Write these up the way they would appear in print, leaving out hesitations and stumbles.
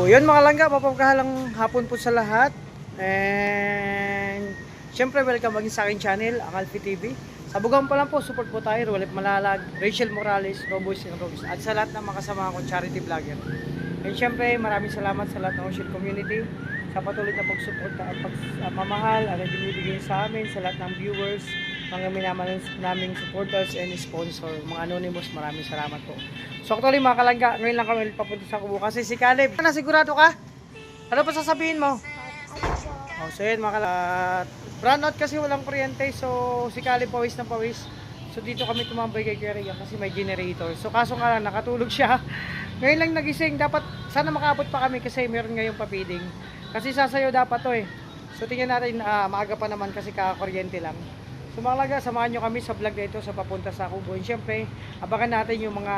yun mga langga, mapagkahalang hapon po sa lahat. And syempre welcome maging sa aking channel, ang Alfie TV. Sa bugang pa lang po, support po tayo, Rolip Malalag, Rachel Morales, Roboys and Robes, at sa lahat ng mga kasama kong charity vlogger. And syempre maraming salamat sa lahat ng Ocean community sa patuloy na pagsuporta at pagmamahal at binibigay sa amin, sa lahat ng viewers, mga minamahal naming supporters and sponsor, mga anonymous, maraming salamat po. So actually mga kalangga, ngayon lang kami papunta sa Kubo kasi si Caleb, nasigurado ka? Ano pa sasabihin mo? Oh, so yun mga kalangga, brand out kasi walang kuryente, so si Caleb pawis na pawis. So dito kami tumambay kay Kerrigan kasi may generator. So kaso nga lang, nakatulog siya. Ngayon lang nagising, dapat sana makaabot pa kami kasi meron ngayong papiding. Kasi sasayaw dapat to eh. So tingnan natin, maaga pa naman kasi kakakuryente lang. So mga kalangga, samahan nyo kami sa vlog na ito sa papunta sa Kubo. And syempre, abangan natin yung mga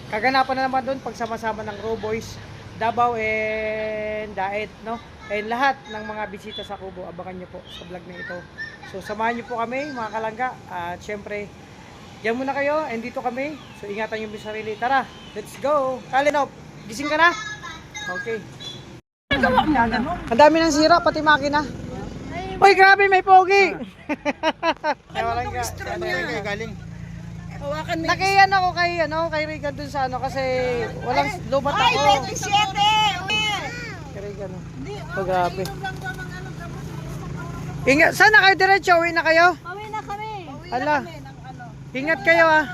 kaganapan na naman doon pagsama-sama ng Roboys, Davao and Daet, no? And lahat ng mga bisita sa Kubo, abangan nyo po sa vlog na ito. So samahan nyo po kami mga kalangga. At syempre, diyan muna kayo and dito kami. So ingatan nyo yung sarili. Tara, let's go! Kalinop, gising ka na? Okay. Ang dami ng sira, pati makina. Uy, grabe, may pogi! Ano kayo galing? Nakiyan ako kay Regan dun sa ano kasi walang lubat ako. Ay, 27! Kay Regan. Oh, grabe. Ingat, saan na kayo diretso? Uwi na kayo? Pauwi na kami. Ala, ingat kayo ah.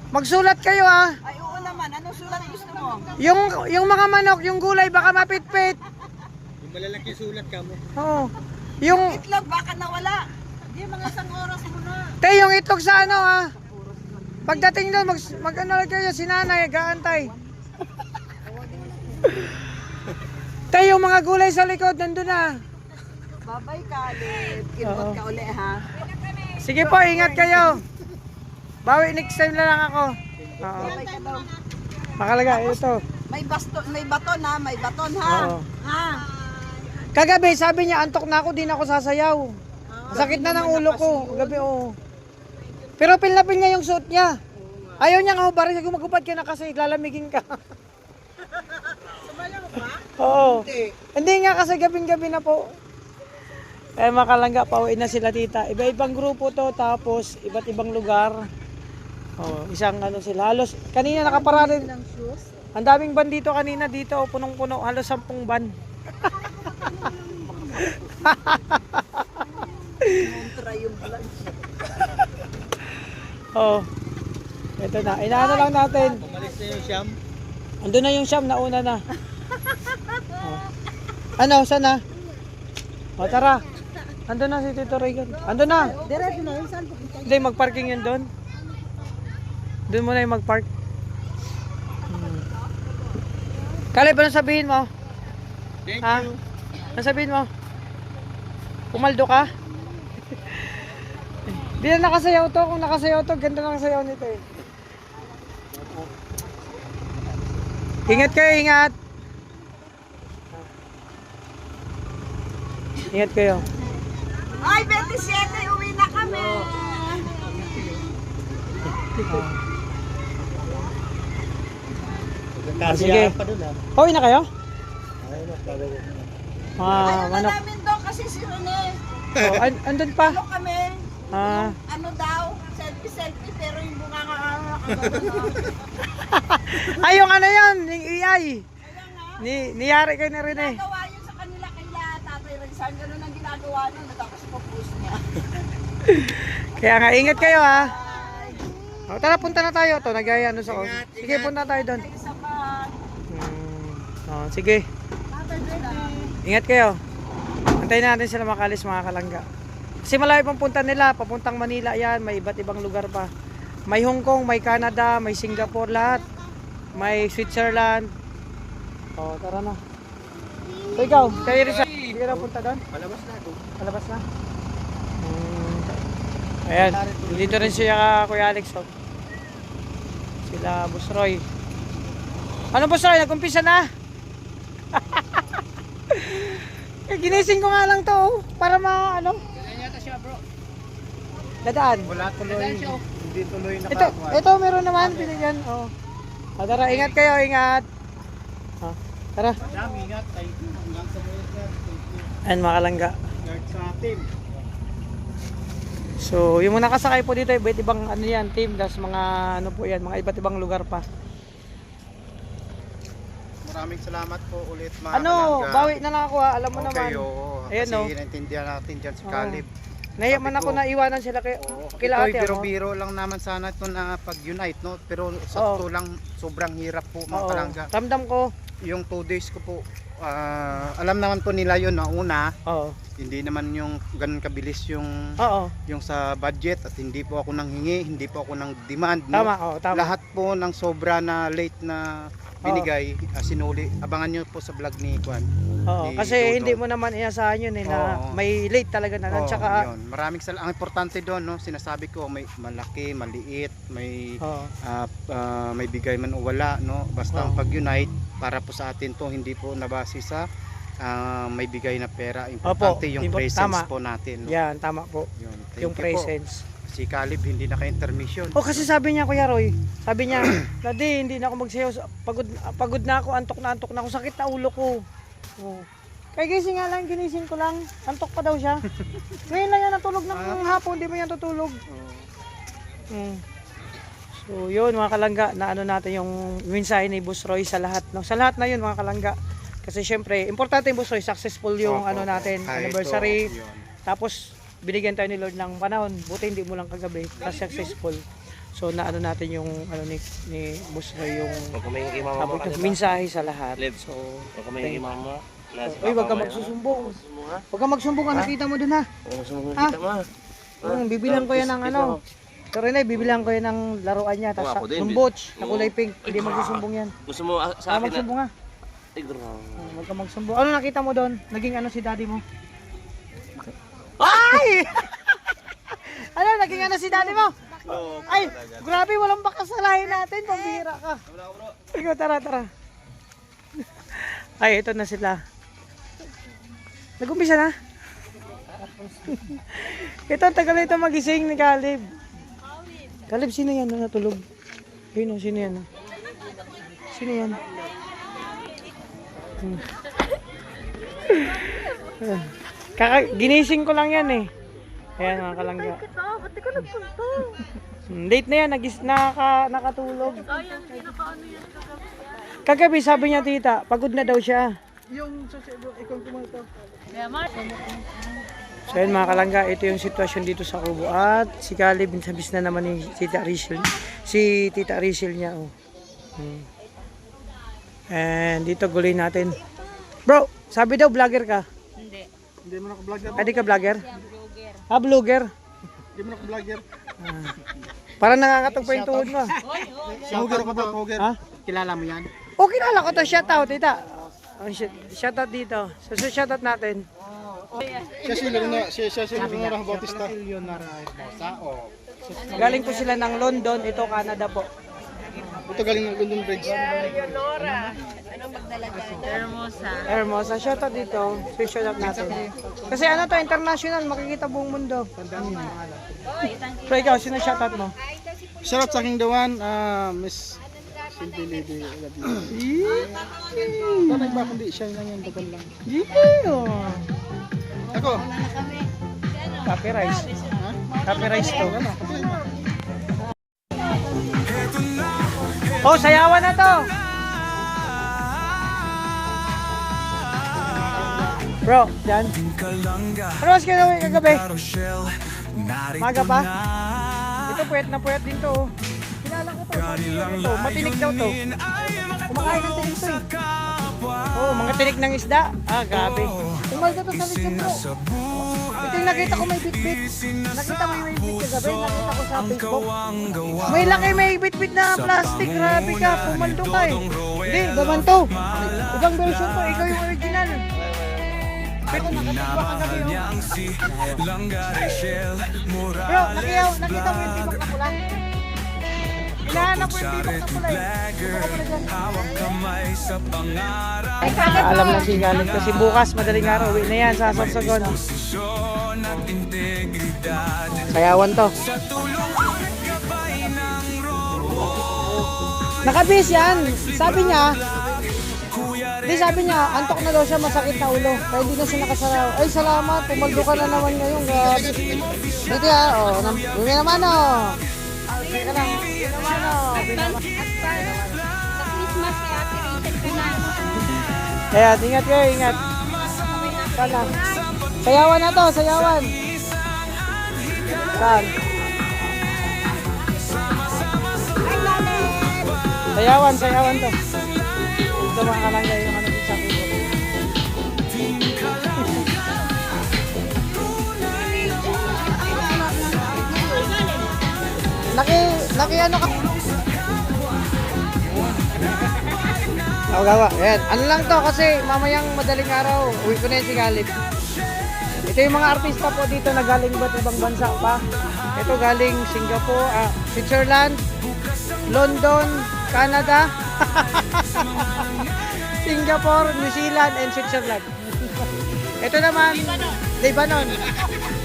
Magsulat kayo ah. Ay, oo naman. Anong sulat gusto mo? Yung mga manok, yung gulay, baka mapitpit. Yung malalaki sulat ka mo. Oo. Yung, Itlog, baka nawala. Di, mga isang oras mo na. te, yung itlog sa ano ah. Pagdating doon, mag-ano lang kayo, si nanay, gaantay. Te, yung mga gulay sa likod, nandun na. Babay ka, Lid. Kinbot ka uli, ha? Sige po, ingat kayo. Bawi next time na lang ako. Oo. Babay ka daw. Makalaga, ito. May baton, ha? May baton, ha? Oo. Ha? Kagabi, sabi niya, antok na ako, di na ako sasayaw. Sakit na ng ulo ko. Gabi, oo. Pero pil na pil niya yung suit niya. Ayaw niya nga hubarin. Sabi ko, magupad ka na kasi, lalamigin ka. Sumayaw ba? Oo. Hindi nga kasi gabing-gabi na po. Eh makalangga, pauwi na sila tita. Iba-ibang grupo to, tapos iba't ibang lugar. Oh, isang ano sila. Halos, kanina nakaparada. Ang daming van dito kanina dito, punong-puno. Halos 10 van. Try yung vlog. Oh. Ito na. Inaano lang natin. Umalis na yung siyam. Andun na yung Siyam, nauna na. Oh. Ano, saan na? O tara. Andun na si Tito Regan. Andun na. Diretso na yun, saan pupunta? Hindi, magparking yun doon. Doon muna yung magpark. Kaleb, ano sabihin mo? Thank Ha? you. Ano sabihin mo? Pumaldo ka? Di na nakasayaw to. Kung nakasayaw to, ganda na nakasayaw nito eh. Ingat kayo, ingat. Ingat kayo. Ay, 27! Uwi na kami! Sige. Pa doon ah. Pauwi na kayo? Ayun na, talaga. Ayaw na Manok. namin daw kasi si Rene. Oh, andun pa. Ano kami? Ah. Ano daw? Selfie, pero yung bunga nga Ay, yung ano yun, yung AI. Kaya nga, Niyari kayo na rin eh. ginagawa yun sa kanila kaya Tatay Rizal. Ganun ang ginagawa nun. Tapos po-post niya. Kaya nga, ingat kayo ha. Ay, O, tara, punta na tayo. Ito, nagaya ano sa Ingat, Sige, ingat. punta tayo doon. isa pa. Sige, Tatay Rizal. ingat kayo. Antayin natin sila makalis mga kalangga. Kasi malayo pang punta nila, papuntang Manila yan, may iba't ibang lugar pa. May Hong Kong, may Canada, may Singapore lahat. May Switzerland. O, tara na. So ikaw, kayo rin sa... Hindi ka na punta doon? Palabas na ako. Palabas na? Ayan, dito rin siya Kuya Alex. Oh. Sila Boss Roy. Ano Boss Roy, nag-umpisa na? Ginising ko nga lang to oh, para ano. Kailan yata siya bro? Dadaan. Wala tuloy. Hindi tuloy Ito meron naman binigyan. Oh. Tara, ingat kayo, ingat. Tara. Madam, ingat. Thank you. Hanggang sa muli, sir. Thank you. Ayan mga kalangga. Guard sa team. So, yung mga nakasakay po dito, iba't ibang ano yan, team, das mga ano po yan, mga iba't ibang lugar pa. Maraming salamat po ulit mga Ano, kalangga. bawi na lang ako ha, alam mo Okay, naman. oo. Ayan, Kasi no? naintindihan natin dyan si Oo. Caleb. Nahiyaman Sabi ako ko, na iwanan sila kay, kila Ito'y ate ako. biro-biro lang naman sana ito na pag-unite, no? Pero sakto lang, sobrang hirap po mga Oo, kalangga. ramdam ko. Yung 2 days ko po, alam naman po nila yun na una, Oo. hindi naman yung ganun kabilis yung sa budget at hindi po ako nang hingi, hindi po ako nang demand, no? Tama, oo, tama. Lahat po ng sobra na late na binigay, sinuli. Abangan nyo po sa vlog ni Juan. Oo, ni kasi Dodong. hindi mo naman inasahan yun eh, na Oo. may late talaga na. Oo, Tsaka, yun. Maraming ang importante doon, no, sinasabi ko, may malaki, maliit, may oo. may bigay man o wala, no, basta Oo. ang pag-unite para po sa atin to, hindi po nabase sa may bigay na pera. Importante yung presence tama. po natin, no? Yan, tama po. Yun. Thank Yung you po. presence. Si Caleb hindi naka-intermission. Oh, kasi sabi niya, Kuya Roy, sabi niya, Daddy, hindi na ako magsayaw. Pagod na ako, antok na ako. Sakit na ulo ko. Oh. Kaya gising nga lang, ginising ko lang. Antok pa daw siya. Ngayon lang yan natulog ng hapon, hindi mo yan tutulog. So, yun mga kalangga, na ano natin yung mensahe ni Boss Roy sa lahat. No? Sa lahat na yun mga kalangga. Kasi syempre, importante yung Boss Roy, successful yung Opo. ano natin, Kahit anniversary. ito, yun. Tapos, binigyan tayo ni Lord ng panahon. Buti hindi mo lang kagabi na successful. So naano natin yung ano ni Boss Roy yung Huwag ka may mama sabi ka, ko, diba? mensahe sa lahat. Liv. So, Huwag ka may mama. uy, wag ka magsusumbong. Wag ka magsumbong, nakita mo dun ha. Huwag mo Ha? kita ma. Bibilang ko yan ng ano. Pero na, bibilang ko yan ng laruan niya. Oo, ako Tapos din, yung botch na Oo. kulay pink. Hindi magsusumbong yan. Gusto mo Wag sa akin na? magsumbong ha. Ay, grabe. Wag ka magsumbong. Ano nakita mo doon? Naging ano si daddy mo? Ay! Ano, naging ano si daddy mo? Ay, grabe, walang bakasalahin natin. Pambihira ka. Ikaw, tara. Ay, ito na sila. Nag-umpisa na? Ito, tagal na ito magising ni Caleb. Caleb, sino yan na natulog? Ayun o, sino yan? Sino yan? Ginising ko lang yan eh. Ayan mga kalangga. Ba't ka nagpunta? Late na yan, nakatulog. Kagabi sabi niya tita, pagod na daw siya. Yung ikaw kumato. So yun mga kalangga, ito yung sitwasyon dito sa Kubo. At si Caleb, sabis na naman ni Tita Rachel. Si Tita Rachel niya. Oh. And dito gulay natin. Bro, sabi daw vlogger ka. Hindi mo naka-vlogger. Hindi ka vlogger? Vlogger. Hindi mo naka-vlogger. Parang nakakatog pa yung tuhod mo. Poger ka ba, Poger? Ha? Kilala mo yan? Oh, kilala ko to. Shoutout, tita. Oh, shoutout dito. So, shoutout natin. Siya si Leonora Bautista. Leonora Bautista. Oh. Galing po sila ng London. Ito, Canada po. Ito galing ng London Bridge. Hermosa. Shoutout dito. So, shoutout natin. Kasi ano to, international. Makikita buong mundo. So, ikaw, sino shoutout mo? Shoutout sa aking dawan, Miss Cindy Lady. Tanay ba kundi siya lang yung dagan lang. Yeah. Ako. Copyright. Copyright to. Oh, sayawan na to. Bro, dyan. Ano mas kinawin kagabi? Maga pa? Ito puyat na puyat din to. Oh. Kilala ko to. Ito, matinik daw to. Kumakain ng tinik to eh. Oh, mga tinik ng isda. Ah, gabi. Tumal ka to sa lechon bro. Ito yung nakita ko may bit-bit. Nakita mo yung may bit kagabi. Nakita ko sa Facebook. May laki may bit-bit na plastic. Grabe ka. Pumaldo ka eh. Hindi, gaman to. Ibang version to. Ikaw yung original. Pero nakatigwa kagabi oh. Bro, nakita mo yung tibak na pula? Hinahanap ko yung tibak na pula eh. Alam na si Galing kasi bukas madaling araw uwi na yan sa Sorsogon. Sayawan to. Nakabis yan. Sabi niya, Hindi, sabi niya, antok na daw siya, masakit na ulo. Kaya hindi na siya nakasaraw. Ay, salamat, pumaldo ka na naman ngayon. Grabe. Dito bumi naman Bumi ka lang. Bumi naman Bumi naman. Sa Christmas kaya Ate Rachel ka na. Ayan, ingat kayo, ingat. Sana. Sayawan na to, sayawan. Saan? Sayawan, sayawan to. Ito mga kalangga yung ano sa akin. Laki ano ka? Ako gawa. Ayan. Ano lang to kasi mamayang madaling araw. Uwi ko na yun si Galip. Ito yung mga artista po dito na galing ba't ibang bansa pa. Ito galing Singapore, Switzerland, London, Canada, Singapore, New Zealand, and Switzerland. Ito naman, Lebanon.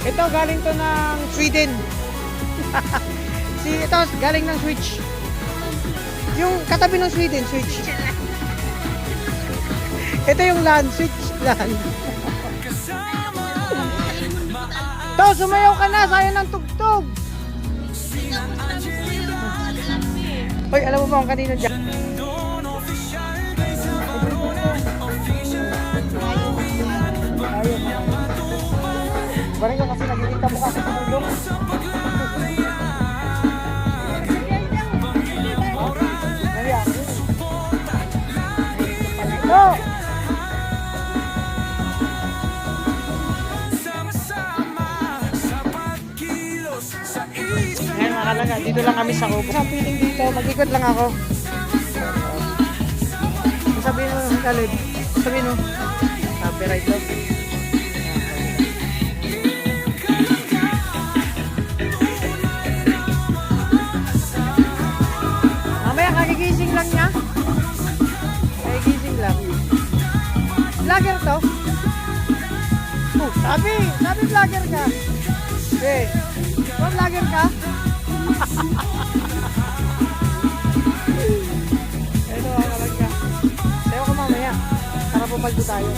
Ito galing to ng Sweden. Ito galing ng Switch. Yung katabi ng Sweden, Switch. Ito yung LAN, Switch LAN. To, sumayaw ka na, sayang ng tugtog. Hoy, alam mo ba kung kanino dyan? Barang ka kasi nagigita mo kasi sa tulong. Oh! Ayan mga kalangga, dito lang kami sa Kubo. Sa piling dito, mag-ikot lang ako. Sabihin mo, Kalib. Sabihin mo. Copyright to. Mamaya kagigising lang niya. Kagigising lang. Vlogger to? Oh, sabi vlogger ka. Eh, vlogger ka? Ito mga kalangga. Sayo ko mamaya. Para pumaldo tayo.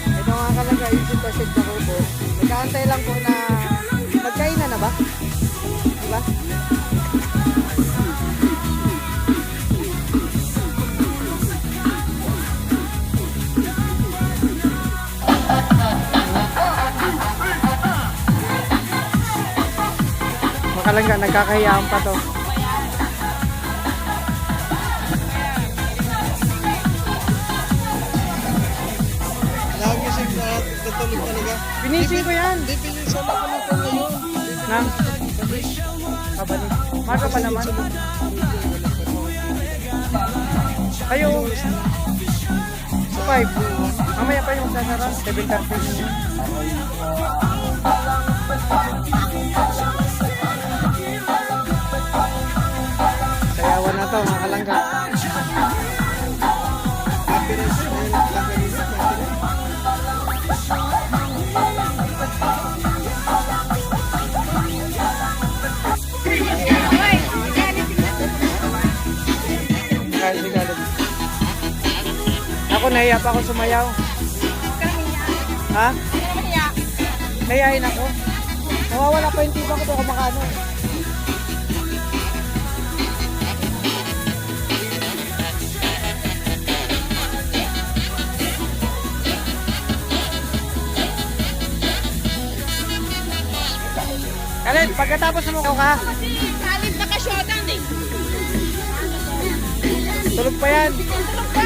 Ito mga kalangga, yung sitwasyon sa Kubo. Nagkaantay lang po na magkainan na ba? Diba? Kalangga, nagkakahiyaan pa to. Nagising na tatulog talaga. Pinising ko yan. Hindi pinisan ako ng ngayon. Nang? Kabalik. Maga pa naman. Kayo. 5. Mamaya pa yung sasara. 7:30. Sayawan na to mga kalangga. Ako nahiya pa ako sumayaw. Ha? Nahiyain ako. Nawawala pa yung tiba ko doon kumakano. Kalin, pagkatapos mo ka. Kalin naka-showdown eh. Tulog pa yan. Tulog pa.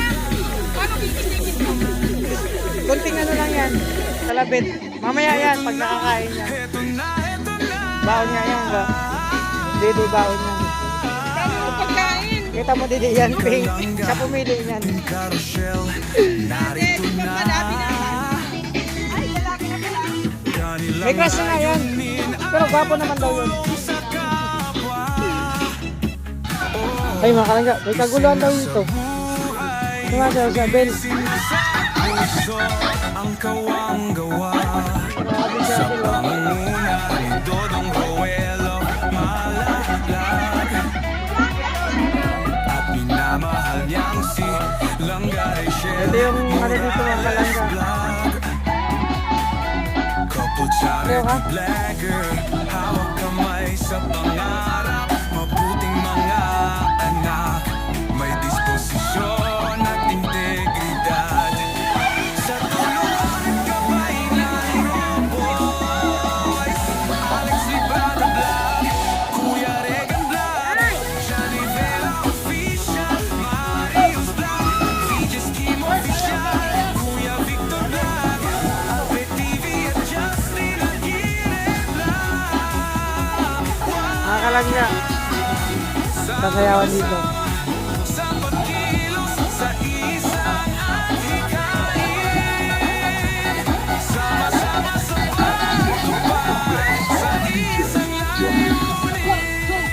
Paano kikindingin mo? Kunting ano lang yan. Kalabit. Mamaya yan pag nakakain yan. Baon niya yan ba? Didi baon yan. Dami mo pagkain. Kita mo didi yan, pink. Siya pumili yan. Hindi, di ba malapit na? Ay, lalaki na pala. May crush na nga yan. Pero gwapo naman daw yun. Ay mga kalangga, may kaguluhan daw ito. Ano nga sa Bel? ang kawang gawa Grabe siya sila. Manguna ni Dodong Roelo Malaglag At minamahal niyang si Langga Rachel Sayo ka? Black girl, hawak kamay sa pangarap. Mabuting mga anak, may disposisyon at integridad. Sa tulong at gabay ng Roboys, Alex Librada Vlog, Kuya Regan Vlog, Johnny Vera Official, Marius Vlog, VJ Scheme Official, Kuya Victor Vlog, Alfred TV at Justin Aguirre Vlog. Nakakalangga. Kasayawan dito. Sa pagkilos sa isang hikain, sama-sama sa pagtupad sa isang layunin.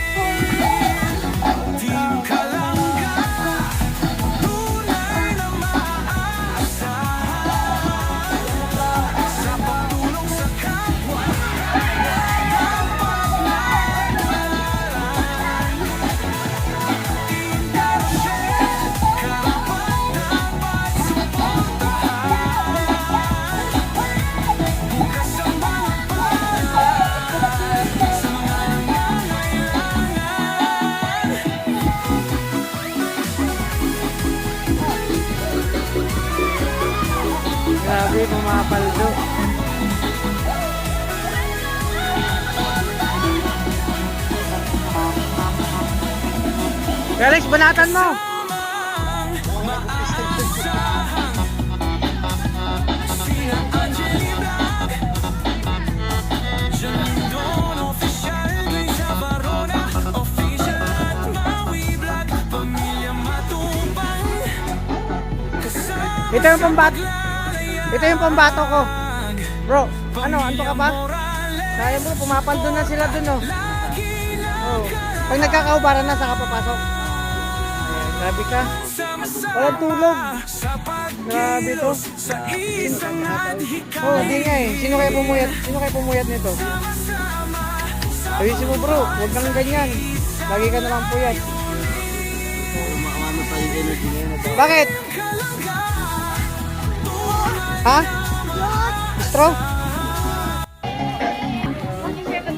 Team Kalangga, tunay na maaasahan. Sa pagtulong sa kapwa, Grabe, pumapaldo. Felix, banatan mo! Sina Angeli Vlog, Janindon Official, Grisha Barona Official at Maui Vlog, Pamilya Matubang. Ito yung pambato. Ito yung pambato ko. Bro, ano ka ba? Kaya mo, pumapaldo na sila dun, oh. Oh. Pag nagkakaubaran na, saka papasok. Ayan, grabe ka. Walang tulog. Grabe to. Oh, di nga eh. Sino kaya pumuyat nito? Ayusin mo bro, huwag kang ganyan. Lagi ka nalang puyat. Bakit? Ha? Straw?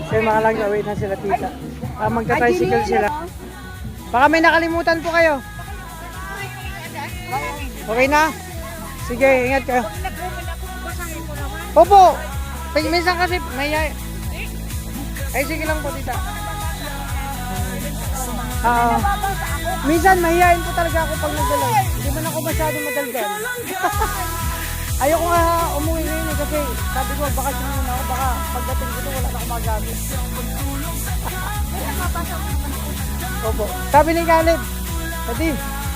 Kaya makalangga, wait na sila tita. Magka-tricycle sila. Baka may nakalimutan po kayo. Okay na? Sige, ingat kayo. Opo! Minsan kasi may... Ay, sige lang po tita. Minsan mahihain po talaga ako pag nagdalaw. Hindi man ako masyadong madaldal. Ayoko nga umuwi ngayon eh, kasi sabi ko bakasyon muna ako, baka pagdating ko wala na akong magamit. Opo. Sabi ni Caleb, Pati,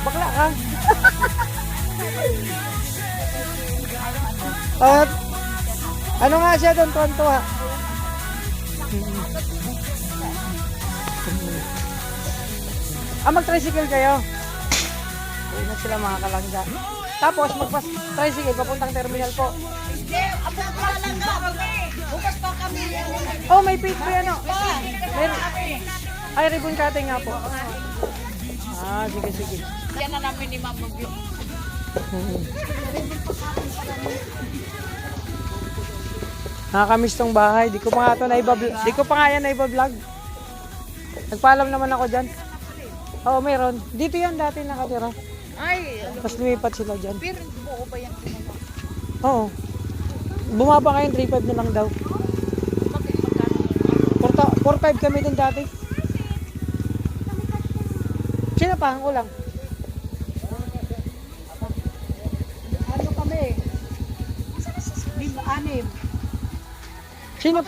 bakla ka. At ano nga siya doon, tuwan-tuwa. Mag-tricycle kayo. Uwi na sila mga kalangga. Tapos magpas-tricycle papuntang terminal po. Hindi, abot pa lang nga kami. Bukas pa kami. Oh, may page pa yan o. Ay, ribbon cutting nga po. Sige. Yan na namin ni Ma'am Mag-view. Nakakamiss tong bahay. Di ko pa nga yan na-vlog. Nagpaalam naman ako dyan. Oo, meron. Dito yan dati nakatira. Ay, Tapos lumipat sila dyan. pero buo ba yan kinuha? Oo. Bumaba ngayon, 3.5 na lang daw. 4.5 kami din dati. Sino pa? Ang ulang. Ano kami? Anim. Sino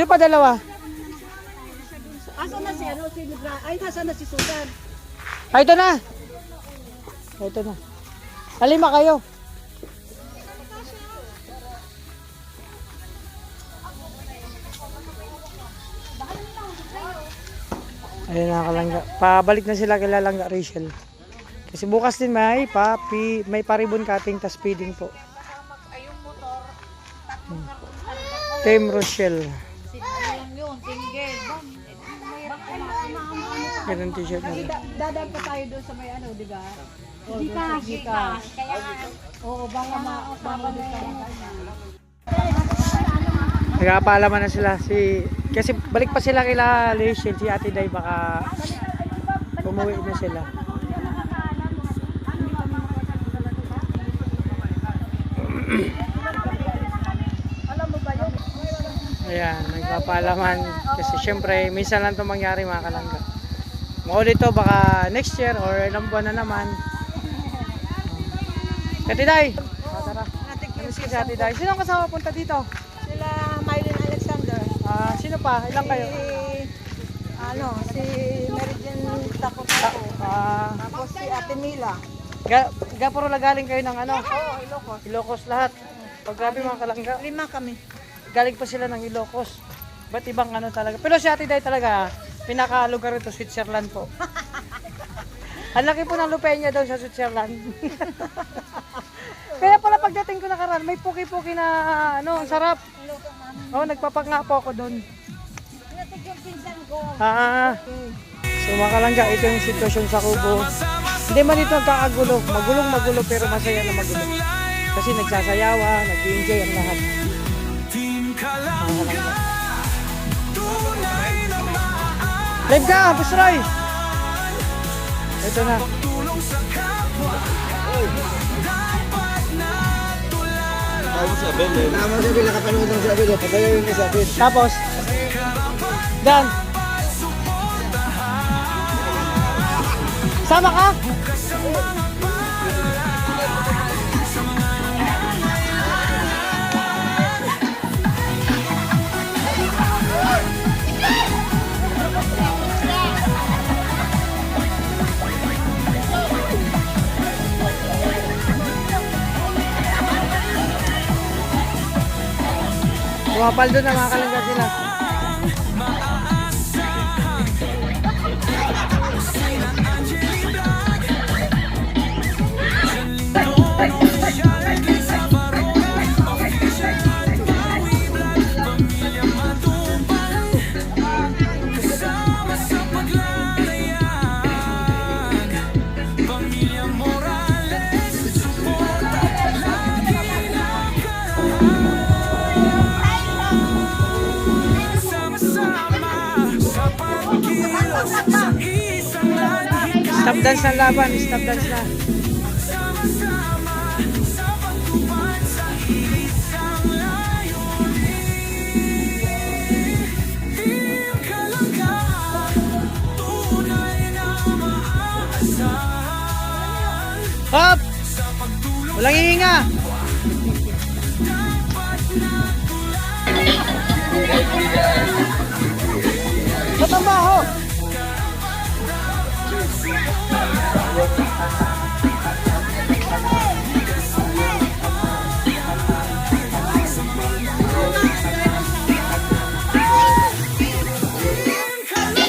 pa dalawa? Asa na si ano? Ay, nasa na si Susan? Ay, ito na. Ito na. Halima kayo. Ayun na kalangga. Pabalik na sila kay Langga Rachel. Kasi bukas din may pa-ribbon cutting tas feeding po. Team Rochelle. Yun, single. Ganun t-shirt na rin. Dadaan pa tayo doon sa may ano, di ba? Gcash. Oo, baka mabalik ka. Nagpapaalaman na sila kasi balik pa sila kila Rachel, si Ate Day baka umuwi na sila. Ayan, nagpapaalaman kasi syempre minsan lang ito mangyari mga kalangga. Maulit to baka next year or ilang buwan na naman. Ate Day! Tara. Namiss ka si Ate Day. Sino ang kasama punta dito? Sila Mylene Alexander. Sino pa? Ilang kayo? Si Mary Jane Taco-Taco. Tapos si Ate Mila. Gapuro na galing kayo ng ano? Oo, Ilocos. Ilocos lahat. Pag grabe mga kalangga. 5 kami. Galing pa sila ng Ilocos. Ba't ibang ano talaga? Pero si Ate Day talaga, pinaka-lugar ito, Switzerland po. Ang laki po ng lupain niya doon sa Switzerland. Kaya pala pagdating ko nakaraan, may puki-puki na ano, ang sarap. Oo, nagpapanga po ako doon. Natig yung pinsan ko. So mga kalangga, ito yung sitwasyon sa Kubo. Hindi man ito nagkakagulo. Magulo pero masaya na magulo. Kasi nagsasayawan, nag-enjoy ang lahat. Team Kalangga, tunay na maaari. Live ka, Busroy! Ito na. Tulong sa kapwa, dapat na tularan. Tapos, Dan. Sama ka? Pumapaldo na mga kalangga sila. Kasama sa paglalayag, Pamilya Morales, suporta lagi na sama-sama sa pagkilos sa isang lanhi. Stop dance na laban, stop dance na. Sama-sama sa pagtupad sa isang layunin. Team Kalangga, tunay na maaasahan. Hop! Sa pagtulong Walang hihinga! Matambaho!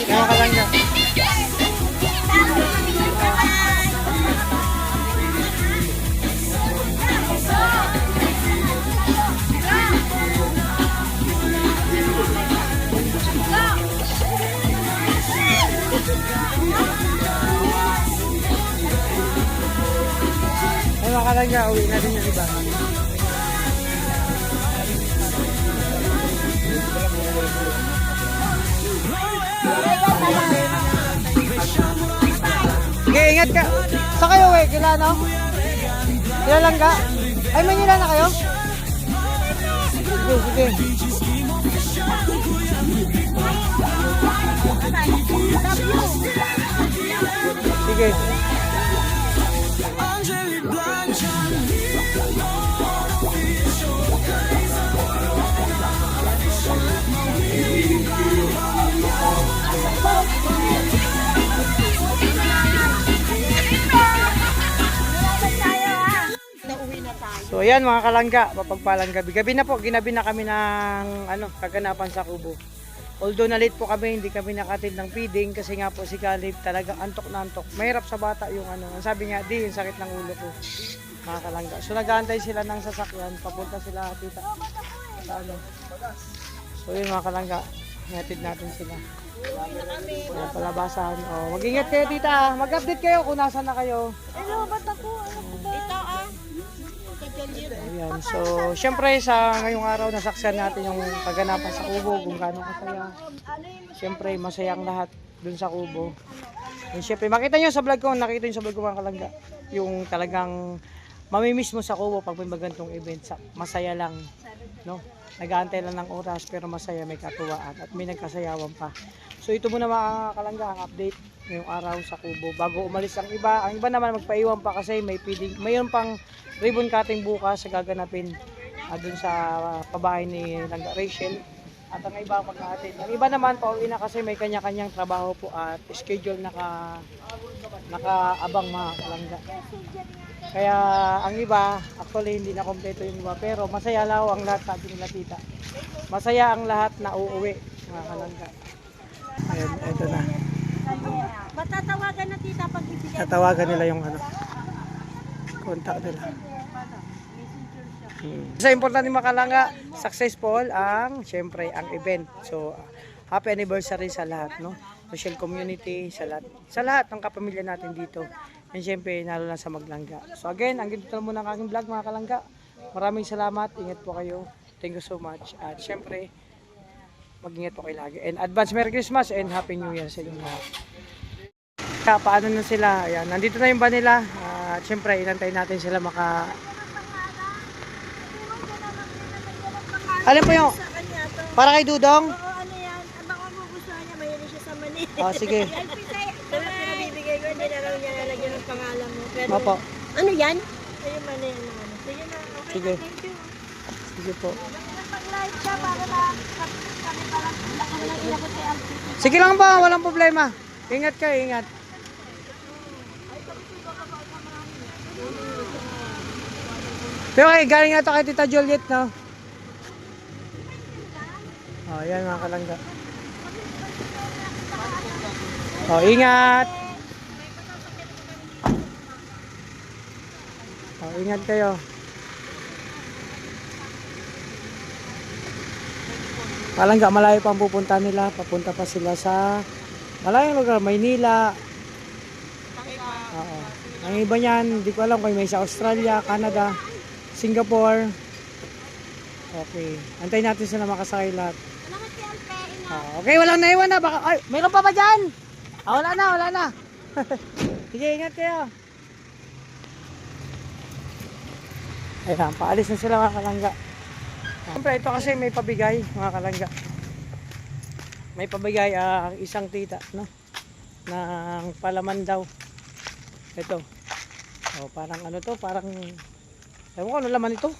Mga kalangga. Ay mga kalangga, uwi na din yung iba. Sige, ingat ka. Saan kayo uwi? Kila ano? Kila langga? Ay, Manila na kayo? Sige, sige. Sige. Angeli Blanca, So ayan mga kalangga, mapagpalang gabi. Gabi na po, ginabi na kami ng kaganapan sa Kubo. Although na late po kami, hindi kami nakatid ng feeding kasi nga po si Caleb talagang antok na antok. Mahirap sa bata yung Ang sabi nga, yung sakit ng ulo ko. Mga kalangga. So nag-aantay sila ng sasakyan, papunta sila tita. Sa So yun mga kalangga, hatid natin sila. Ayan, palabasan. Mag-ingat kayo tita. Mag-update kayo kung nasaan na kayo. Hello, ba't ako? Ano ko ba? Ito Ayan. So, syempre sa ngayong araw nasaksihan natin yung kaganapan sa Kubo, kung gaano kasaya. Syempre masaya ang lahat dun sa Kubo. And syempre makita nyo sa vlog ko, nakita nyo sa vlog ko mga kalangga, yung talagang mamimiss mo sa Kubo pag may magantong event. Masaya lang, no? Nag-aantay lang ng oras pero masaya, may katuwaan at may nagkasayawan pa. So ito muna mga kalangga ang update ngayong araw sa Kubo. Bago umalis ang iba naman magpaiwan pa kasi mayroon pang ribbon cutting bukas sa gaganapin doon sa pabahay ni Langga Rachel. At ang iba mag-aatin. Ang iba naman pauwi na kasi may kanya-kanyang trabaho po at schedule nakaabang mga kalangga. Kaya ang iba, actually hindi na kompleto yung iba, pero masaya lang ang lahat, sabi nila tita. Masaya ang lahat na uuwi, mga kalangga. Ayun, ito na. Matatawagan na tita pag ibigay. Tatawagan nila yung contact nila. Sa importante mga kalangga, successful syempre ang event. So, happy anniversary sa lahat, no? Social community, sa lahat ng kapamilya natin dito. And syempre, lalo na sa Maglangga. So again, ang ganito muna ang aking vlog mga kalangga. Maraming salamat, ingat po kayo. Thank you so much. At syempre, mag-ingat po kayo lagi. And advance Merry Christmas and Happy New Year sa inyo lahat. Paano na sila? Ayan, nandito na yung ba nila? At syempre, inantay natin sila Alam po yung, para kay Dudong? Oo, ano yan? Baka magustuhan niya, mahilig siya sa mani. Sige. Pero pinabibigay ko, hindi na raw niya lalagyan ng pangalan mo. Pero, Opo. ano yan? Ito yung mani. Sige na, okay Sige. na, thank you. Sige po. Pag-live siya, para na kami palang inabot kay Alfie. Sige lang ba, walang problema. Ingat kayo, ingat. Pero galing na ito kay Tita Juliet, no? Oh, yan mga kalangga. Oh, ingat. Oh, ingat kayo. Kalangga, malayo pa ang pupunta nila. Papunta pa sila sa malayong lugar, Maynila. Oo. Ang iba niyan, hindi ko alam kung may sa Australia, Canada, Singapore. Okay. Antayin natin sila makasakay lahat. Okay, walang naiwan na. Baka, ay, mayroon pa ba dyan? Wala na. Sige, ingat kayo. Ayan, paalis na sila mga kalangga. Siyempre, ito kasi may pabigay mga kalangga. May pabigay ang isang tita, no? Ng palaman daw. Ito. Oh, parang ano to, parang ewan ko ano laman ito,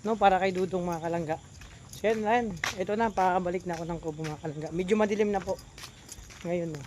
no? Para kay Dudong mga kalangga. So yan. Ito na, pakabalik na ako ng Kubo mga kalangga. Medyo madilim na po ngayon, no?